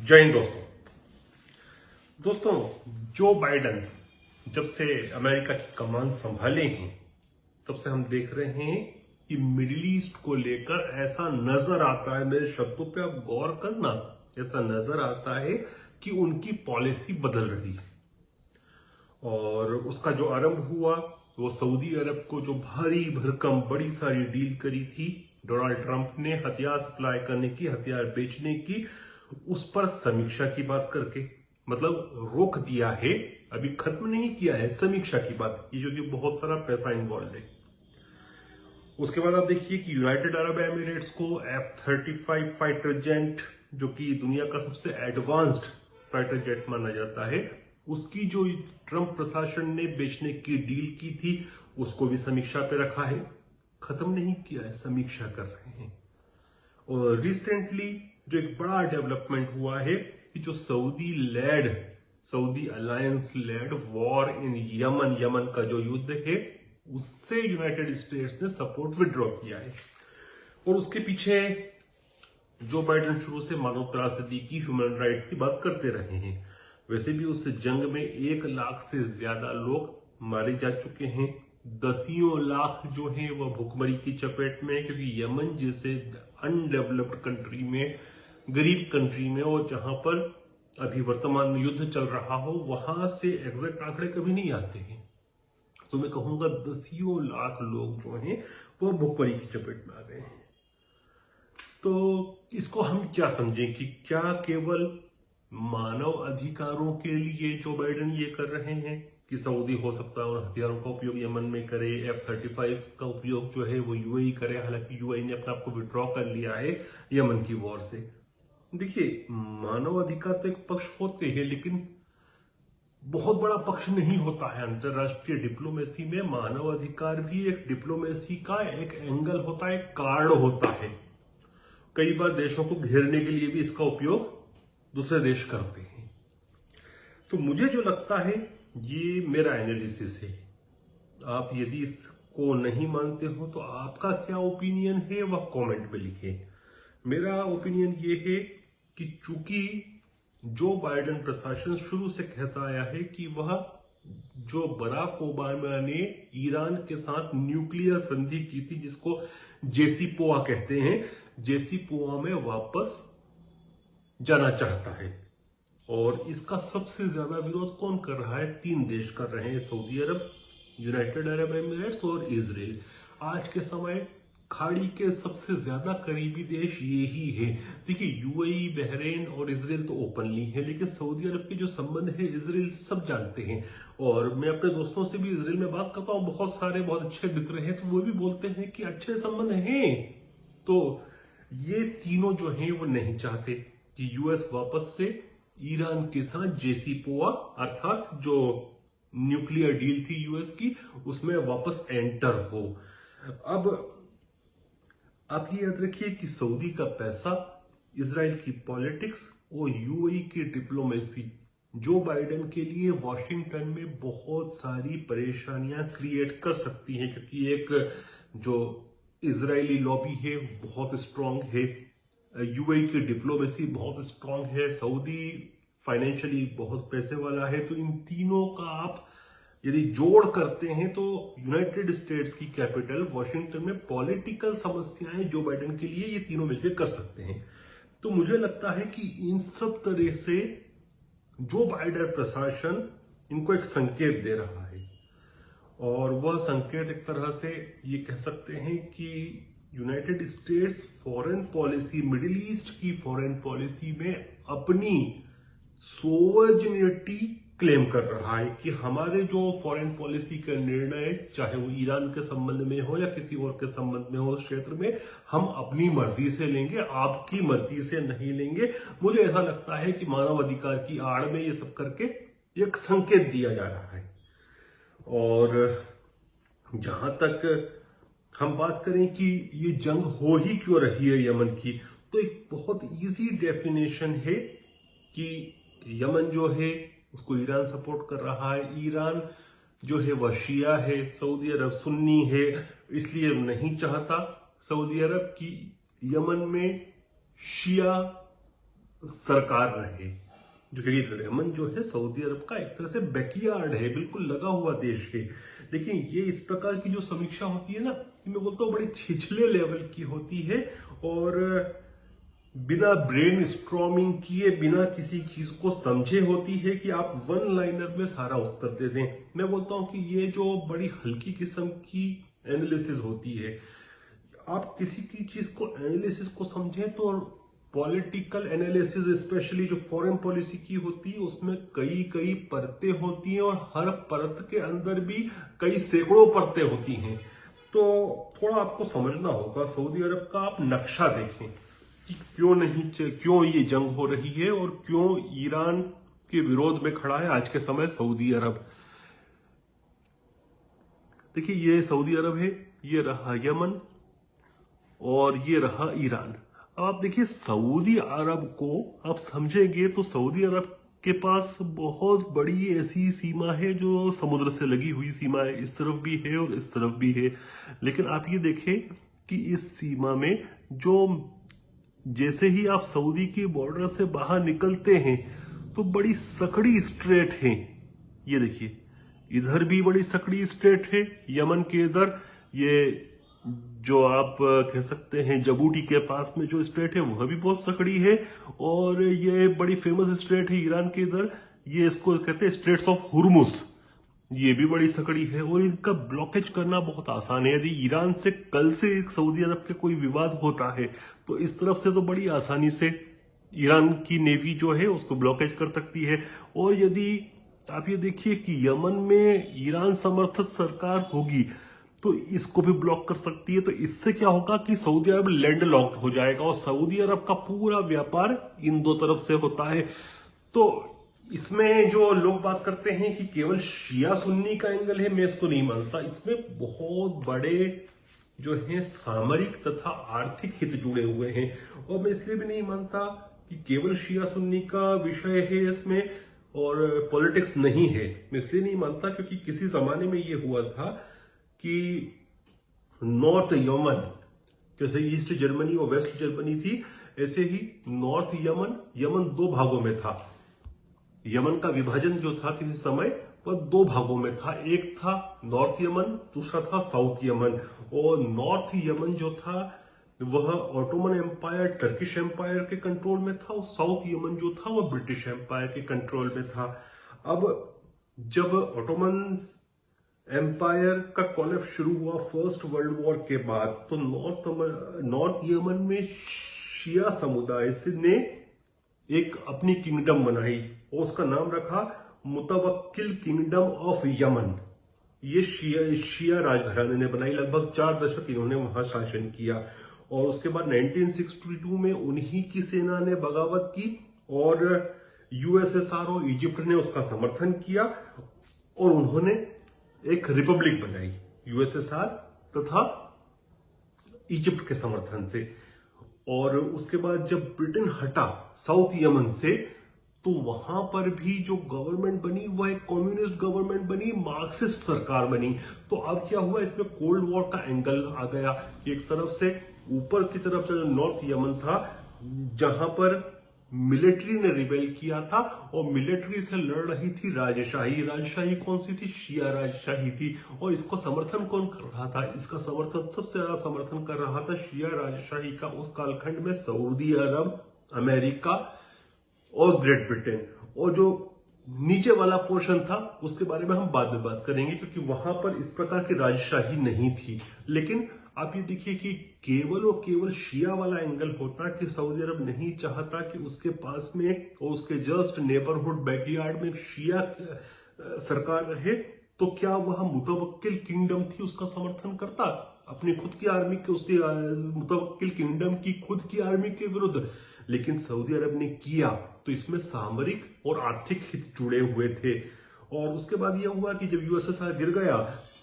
जय हिंद दोस्तों। जो बाइडन जब से अमेरिका की कमान संभाले हैं तब से हम देख रहे हैं कि मिडिल ईस्ट को लेकर ऐसा नजर आता है, मेरे शब्दों पे आप गौर करना, ऐसा नजर आता है कि उनकी पॉलिसी बदल रही है। और उसका जो आरंभ हुआ वो सऊदी अरब को जो भारी भरकम बड़ी सारी डील करी थी डोनाल्ड ट्रंप ने हथियार सप्लाई करने की, हथियार बेचने की, उस पर समीक्षा की बात करके मतलब रोक दिया है, अभी खत्म नहीं किया है, समीक्षा की बात की, जो कि बहुत सारा पैसा इन्वॉल्व है। उसके बाद आप देखिए कि यूनाइटेड अरब एमिरेट्स को F-35 फाइटर जेट, जो कि दुनिया का सबसे एडवांस्ड फाइटर जेट माना जाता है, उसकी जो ट्रंप प्रशासन ने बेचने की डील की थी उसको भी समीक्षा पे रखा है, खत्म नहीं किया है, समीक्षा कर रहे हैं। और रिसेंटली जो एक बड़ा डेवलपमेंट हुआ है कि जो Saudi alliance led war in Yemen का जो युद्ध है उससे यूनाइटेड स्टेट्स ने सपोर्ट विड्रॉ किया है। और उसके पीछे जो बाइडन शुरू से मानव त्रासदी की, ह्यूमन राइट्स की बात करते रहे हैं। वैसे भी उस जंग में 1 लाख से ज्यादा लोग मारे जा चुके हैं, दसियों लाख जो है वह भूखमरी की चपेट में, क्योंकि यमन जैसे अनडेवलप्ड कंट्री में, गरीब कंट्री में, और जहां पर अभी वर्तमान में युद्ध चल रहा हो, वहां से एग्जैक्ट आंकड़े कभी नहीं आते हैं, तो मैं कहूंगा दसियों लाख लोग जो हैं वो भूखमरी की चपेट में आ गए हैं। तो इसको हम क्या समझें कि क्या केवल मानव अधिकारों के लिए जो बाइडन ये कर रहे हैं कि सऊदी हो सकता है और हथियारों का उपयोग यमन में करे, F-35 का उपयोग जो है वो यूएई करे, हालांकि यूएई ने अपने आप को विड्रॉ कर लिया है यमन की वॉर से। देखिए, मानव अधिकार तो एक पक्ष होते हैं, लेकिन बहुत बड़ा पक्ष नहीं होता है। अंतरराष्ट्रीय डिप्लोमेसी में मानव अधिकार भी एक डिप्लोमेसी का एक एंगल होता है, एक कार्ड होता है। कई बार देशों को घेरने के लिए भी इसका उपयोग दूसरे देश करते हैं। तो मुझे जो लगता है, ये मेरा एनालिसिस है, आप यदि इसको नहीं मानते हो तो आपका क्या ओपिनियन है वह कमेंट में लिखें। मेरा ओपिनियन ये है कि चूंकि जो बाइडन प्रशासन शुरू से कहता आया है कि वह जो बराक ओबामा ने ईरान के साथ न्यूक्लियर संधि की थी, जिसको JCPOA कहते हैं, JCPOA में वापस जाना चाहता है। और इसका सबसे ज्यादा विरोध कौन कर रहा है? 3 देश कर रहे हैं, सऊदी अरब, यूनाइटेड अरब एमिरेट्स और इजराइल। आज के समय खाड़ी के सबसे ज्यादा करीबी देश ये ही है। देखिए, यूएई, बहरीन और इजराइल तो ओपनली है, लेकिन सऊदी अरब के जो संबंध है इजराइल से सब जानते हैं। और मैं अपने दोस्तों से भी इजराइल में बात करता हूँ, बहुत सारे बहुत अच्छे मित्र हैं, तो वो भी बोलते हैं कि अच्छे संबंध हैं। तो ये तीनों जो हैं वो नहीं चाहते कि यूएस वापस से ईरान के साथ JCPOA अर्थात जो न्यूक्लियर डील थी यूएस की, उसमें वापस एंटर हो। अब आप ये याद रखिए कि सऊदी का पैसा, इजराइल की पॉलिटिक्स और यूएई की डिप्लोमेसी जो बाइडन के लिए वॉशिंगटन में बहुत सारी परेशानियां क्रिएट कर सकती हैं, क्योंकि एक जो इजरायली लॉबी है बहुत स्ट्रांग है, यूएई की डिप्लोमेसी बहुत स्ट्रांग है, सऊदी फाइनेंशियली बहुत पैसे वाला है। तो इन तीनों का आप यदि जोड़ करते हैं तो यूनाइटेड स्टेट्स की कैपिटल वॉशिंगटन में पॉलिटिकल समस्याएं जो बाइडन के लिए ये तीनों मिलकर कर सकते हैं। तो मुझे लगता है कि इन सब तरह से जो बाइडन प्रशासन इनको एक संकेत दे रहा है, और वह संकेत एक तरह से ये कह सकते हैं कि United states foreign policy, middle east की फॉरेन पॉलिसी में अपनी सोवर्जिनिटी क्लेम कर रहा है कि हमारे जो फॉरेन पॉलिसी के निर्णय, चाहे वो ईरान के संबंध में हो या किसी और के संबंध में हो, उस क्षेत्र में हम अपनी मर्जी से लेंगे, आपकी मर्जी से नहीं लेंगे। मुझे ऐसा लगता है कि मानव अधिकार की आड़ में ये सब करके एक संकेत दिया जा रहा है। और जहां तक हम बात करें कि ये जंग हो ही क्यों रही है यमन की, तो एक बहुत इजी डेफिनेशन है कि यमन जो है उसको ईरान सपोर्ट कर रहा है। ईरान जो है वह शिया है, सऊदी अरब सुन्नी है, इसलिए नहीं चाहता सऊदी अरब की यमन में शिया सरकार रहे, जो कि यमन जो है सऊदी अरब का एक तरह से बैकयार्ड है, बिल्कुल लगा हुआ देश है। लेकिन ये इस प्रकार की जो समीक्षा होती है ना, मैं बोलता हूँ बड़ी छिछले लेवल की होती है और बिना ब्रेन स्ट्रॉमिंग किए, बिना किसी चीज को समझे होती है कि आप वन लाइनर में सारा उत्तर दे दें। मैं बोलता हूं कि ये जो बड़ी हल्की किस्म की एनालिसिस होती है, आप किसी की चीज को एनालिसिस को समझें तो पॉलिटिकल एनालिसिस स्पेशली जो फॉरेन पॉलिसी की होती है उसमें कई कई परतें होती हैं और हर परत के अंदर भी कई सैकड़ों परतें होती हैं। तो थोड़ा आपको समझना होगा, सऊदी अरब का आप नक्शा देखें कि क्यों ये जंग हो रही है और क्यों ईरान के विरोध में खड़ा है आज के समय सऊदी अरब। देखिए, ये सऊदी अरब है, ये रहा यमन और ये रहा ईरान। अब आप देखिए, सऊदी अरब को आप समझेंगे तो सऊदी अरब के पास बहुत बड़ी ऐसी सीमा है जो समुद्र से लगी हुई सीमा है, इस तरफ भी है और इस तरफ भी है। लेकिन आप ये देखें कि इस सीमा में जो जैसे ही आप सऊदी के बॉर्डर से बाहर निकलते हैं तो बड़ी सकड़ी स्ट्रेट है। ये देखिए, इधर भी बड़ी सकड़ी स्ट्रेट है, यमन के इधर ये जो आप कह सकते हैं जिबूटी के पास में जो स्ट्रेट है वह भी बहुत सकड़ी है, और ये बड़ी फेमस स्ट्रेट है ईरान के इधर, ये इसको कहते हैं स्ट्रेट्स ऑफ हुर्मुस, ये भी बड़ी सकड़ी है और इनका ब्लॉकेज करना बहुत आसान है। यदि ईरान से कल से सऊदी अरब के कोई विवाद होता है तो इस तरफ से तो बड़ी आसानी से ईरान की नेवी जो है उसको ब्लॉकेज कर सकती है। और यदि आप ये देखिए कि यमन में ईरान समर्थित सरकार होगी तो इसको भी ब्लॉक कर सकती है। तो इससे क्या होगा कि सऊदी अरब लैंड लॉक्ड हो जाएगा और सऊदी अरब का पूरा व्यापार इन दो तरफ से होता है। तो इसमें जो लोग बात करते हैं कि केवल शिया सुन्नी का एंगल है, मैं इसको नहीं मानता। इसमें बहुत बड़े जो है सामरिक तथा आर्थिक हित जुड़े हुए हैं, और मैं इसलिए भी नहीं मानता कि केवल शिया सुन्नी का विषय है इसमें और पॉलिटिक्स नहीं है। मैं इसलिए नहीं मानता क्योंकि किसी जमाने में ये हुआ था कि नॉर्थ यमन, जैसे ईस्ट जर्मनी और वेस्ट जर्मनी थी, ऐसे ही नॉर्थ यमन दो भागों में था। यमन का विभाजन जो था किसी समय वह दो भागों में था, एक था नॉर्थ यमन, दूसरा था साउथ यमन। और नॉर्थ यमन जो था वह ऑटोमन एम्पायर, टर्किश एम्पायर के कंट्रोल में था, और साउथ यमन जो था वह ब्रिटिश एम्पायर के कंट्रोल में था। अब जब ऑटोमन एम्पायर का कॉलेप्स शुरू हुआ फर्स्ट वर्ल्ड वॉर के बाद, तो नॉर्थ यमन में शिया समुदाय ने एक अपनी किंगडम बनाई और उसका नाम रखा मुतवक्किल किंगडम ऑफ यमन। ये शिया राजघराने ने बनाई, लगभग 4 दशक इन्होंने वहां शासन किया। और उसके बाद 1962 में उन्हीं की सेना ने बगावत की और यूएसएसआर और इजिप्ट ने उसका समर्थन किया और उन्होंने एक रिपब्लिक बनाई, यूएसएसआर तथा इजिप्ट के समर्थन से। और उसके बाद जब ब्रिटेन हटा साउथ यमन से, तो वहां पर भी जो गवर्नमेंट बनी वह एक कम्युनिस्ट गवर्नमेंट बनी, मार्क्सिस्ट सरकार बनी। तो अब क्या हुआ, इसमें कोल्ड वॉर का एंगल आ गया। एक तरफ से ऊपर की तरफ से जो नॉर्थ यमन था, जहां पर मिलिट्री ने रिबेल किया था और मिलिट्री से लड़ रही थी राजशाही। राजशाही कौन सी थी? शिया राजशाही थी। और इसको समर्थन कौन कर रहा था? इसका समर्थन सबसे ज्यादा समर्थन कर रहा था शिया राजशाही का उस कालखंड में सऊदी अरब, अमेरिका और ग्रेट ब्रिटेन। और जो नीचे वाला पोर्शन था उसके बारे में हम बाद में बात करेंगे, क्योंकि वहां पर इस प्रकार की राजशाही नहीं थी। लेकिन आप ये देखिए कि केवल और केवल शिया वाला एंगल होता कि सऊदी अरब नहीं चाहता कि उसके पास में और उसके जस्ट नेबरहुड बैकयार्ड में शिया सरकार रहे, तो क्या वह मुतवक्किल किंगडम थी उसका समर्थन करता अपनी खुद की आर्मी के, उसकी मुतवक्किल किंगडम की खुद की आर्मी के विरुद्ध? लेकिन सऊदी अरब ने किया, तो इसमें सामरिक और आर्थिक हित जुड़े हुए थे। और उसके बाद यह हुआ कि जब यूएसएसआर गिर गया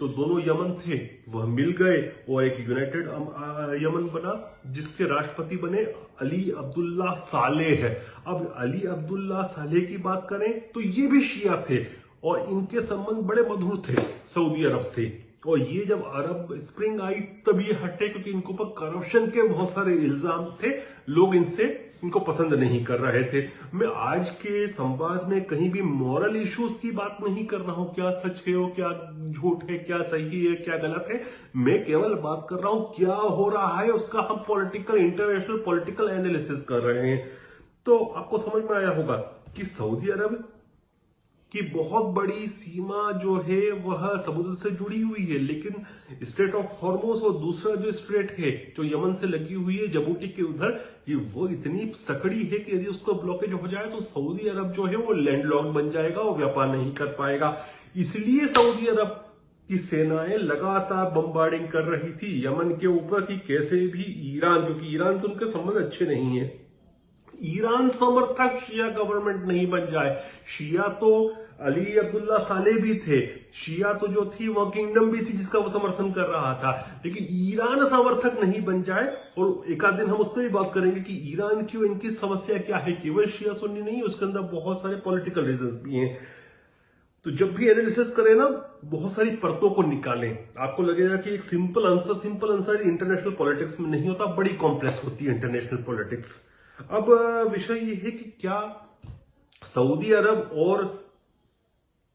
तो दोनों यमन थे वह मिल गए और एक यूनाइटेड यमन बना, जिसके राष्ट्रपति बने अली अब्दुल्ला सालेह। अब अली अब्दुल्ला सालेह की बात करें तो ये भी शिया थे और इनके संबंध बड़े मधुर थे सऊदी अरब से। और ये जब अरब स्प्रिंग आई तब ये हटे, क्योंकि इनके ऊपर करप्शन के बहुत सारे इल्जाम थे, लोग इनसे इनको पसंद नहीं कर रहे थे। मैं आज के संवाद में कहीं भी मॉरल इश्यूज की बात नहीं कर रहा हूं, क्या सच है, क्या झूठ है, क्या सही है, क्या गलत है। मैं केवल बात कर रहा हूं क्या हो रहा है उसका हम इंटरनेशनल पॉलिटिकल एनालिसिस कर रहे हैं। तो आपको समझ में आया होगा कि सऊदी अरब की बहुत बड़ी सीमा जो है वह समुद्र से जुड़ी हुई है, लेकिन स्ट्रेट ऑफ हॉर्मोज और दूसरा जो स्ट्रेट है जो यमन से लगी हुई है जिबूटी के उधर, ये वो इतनी सकड़ी है कि यदि उसको ब्लॉकेज हो जाए तो सऊदी अरब जो है वो लैंडलॉक्ड बन जाएगा और व्यापार नहीं कर पाएगा। इसलिए सऊदी अरब की सेनाएं लगातार बम्बार्डिंग कर रही थी यमन के ऊपर कि कैसे भी ईरान, क्योंकि ईरान से उनके संबंध अच्छे नहीं है, ईरान समर्थक शिया गवर्नमेंट नहीं बन जाए। शिया तो अली अब्दुल्ला साले भी थे, शिया तो जो थी वह किंगडम भी थी जिसका वो समर्थन कर रहा था, लेकिन ईरान समर्थक नहीं बन जाए। और एक आध दिन हम उस पर भी बात करेंगे कि ईरान की इनकी समस्या क्या है, केवल शिया सुन्नी नहीं, उसके अंदर बहुत सारे पॉलिटिकल रीजंस भी हैं। तो जब भी एनालिसिस करें ना, बहुत सारी परतों को निकालें। आपको लगेगा कि एक सिंपल आंसर इंटरनेशनल पॉलिटिक्स में नहीं होता, बड़ी कॉम्प्लेक्स होती है इंटरनेशनल पॉलिटिक्स। अब विषय ये है कि क्या सऊदी अरब और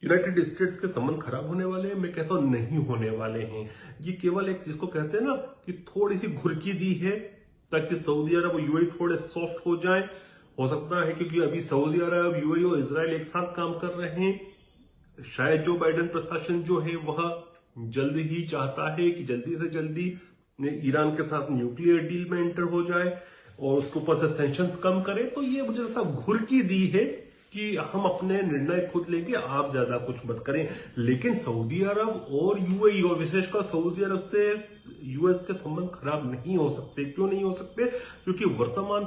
यूनाइटेड स्टेट्स के संबंध खराब होने वाले हैं? मैं कहता हूं नहीं होने वाले हैं। ये केवल एक जिसको कहते हैं ना कि थोड़ी सी घुर्की दी है ताकि सऊदी अरब और यूएई थोड़े सॉफ्ट हो जाएं। हो सकता है क्योंकि अभी सऊदी अरब, यूएई और इजराइल एक साथ काम कर रहे हैं। शायद जो बाइडेन प्रशासन जो है वह जल्द ही चाहता है कि जल्दी से जल्दी ईरान के साथ न्यूक्लियर डील में एंटर हो जाए और उसके ऊपर से सैंक्शंस कम करे। तो ये मुझे लगता है घुर्की दी है कि हम अपने निर्णय खुद लेंगे, आप ज्यादा कुछ मत करें। लेकिन सऊदी अरब और यूएई और विशेषकर सऊदी अरब से यूएस के संबंध खराब नहीं हो सकते। क्यों नहीं हो सकते? क्योंकि वर्तमान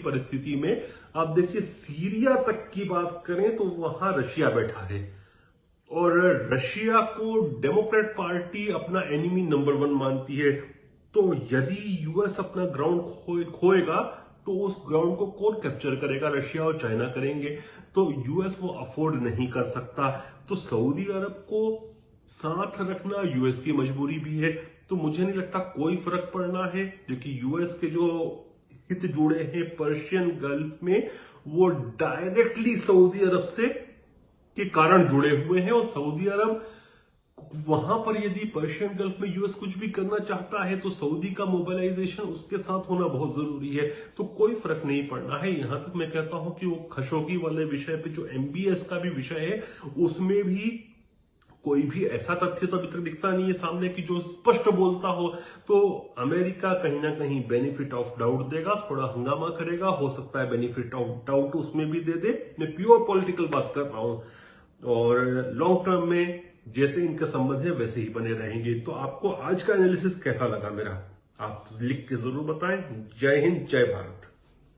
परिस्थिति में आप देखिए, सीरिया तक की बात करें तो वहां रशिया बैठा है और रशिया को डेमोक्रेट पार्टी अपना एनिमी नंबर 1 मानती है। तो यदि यूएस अपना ग्राउंड खोएगा तो उस ग्राउंड को कौन कैप्चर करेगा? रशिया और चाइना करेंगे। तो यूएस वो अफोर्ड नहीं कर सकता। तो सऊदी अरब को साथ रखना यूएस की मजबूरी भी है। तो मुझे नहीं लगता कोई फर्क पड़ना है, क्योंकि यूएस के जो हित जुड़े हैं पर्शियन गल्फ में वो डायरेक्टली सऊदी अरब से के कारण जुड़े हुए हैं। और सऊदी अरब वहां पर यदि पर्शियन गल्फ में यूएस कुछ भी करना चाहता है तो सऊदी का मोबिलाइजेशन उसके साथ होना बहुत जरूरी है। तो कोई फर्क नहीं पड़ना है। यहां तक मैं कहता हूं कि वो खशोगी वाले विषय पे जो एमबीएस का भी विषय है उसमें भी कोई भी ऐसा तथ्य तो अभी तक दिखता नहीं है सामने की जो स्पष्ट बोलता हो। तो अमेरिका कहीं ना कहीं बेनिफिट ऑफ डाउट देगा, थोड़ा हंगामा करेगा, हो सकता है बेनिफिट ऑफ डाउट उसमें भी दे दे। मैं प्योर पॉलिटिकल बात कर रहा हूं। और लॉन्ग टर्म में जैसे इनका संबंध है वैसे ही बने रहेंगे। तो आपको आज का एनालिसिस कैसा लगा मेरा, आप लिख के जरूर बताएं। जय हिंद, जय भारत।